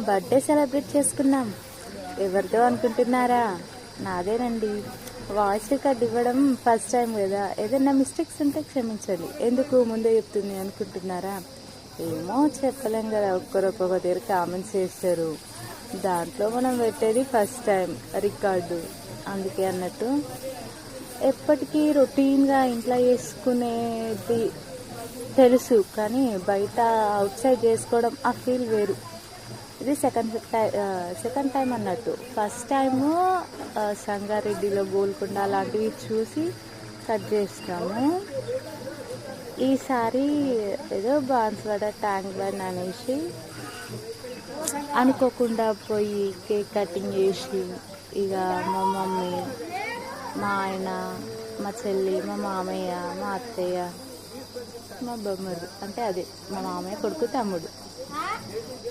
Birthday celebrate చేసుకున్నాం. ఎవరిదో అనుకుంటున్నారా? నాదేనండి. వాయిస్ రికార్డ్ ఇవ్వడం ఫస్ట్ టైం కదా, ఏదైనా మిస్టేక్స్ ఉంటే క్షమించండి. ఎందుకు ముందే చెప్తుంది అనుకుంటున్నారా? ఏమో చెప్పలేం కదా, ఒక్కొక్క దగ్గర కామెంట్స్ చేస్తారు. దాంట్లో మనం పెట్టేది ఫస్ట్ టైం రికార్డు, అందుకే అన్నట్టు. ఎప్పటికీ రొటీన్గా ఇంట్లో చేసుకునేది తెలుసు, కానీ బయట అవుట్ సైడ్ చేసుకోవడం ఆ ఫీల్ వేరు. ఇది సెకండ్ టైం అన్నట్టు. ఫస్ట్ టైము సంగారెడ్డిలో గోల్కొండ లాంటివి చూసి కట్ చేసినాము. ఈసారి ఏదో బాన్స్వాడ ట్యాంక్ బండ్ అనేసి అనుకోకుండా పోయి కేక్ కటింగ్ చేసి, ఇక మా మమ్మీ, మా ఆయన, మా చెల్లి, మా మామయ్య, మా అత్తయ్య, మా బొమ్మడు, అంటే అదే మా మామయ్య కొడుకు తమ్ముడు,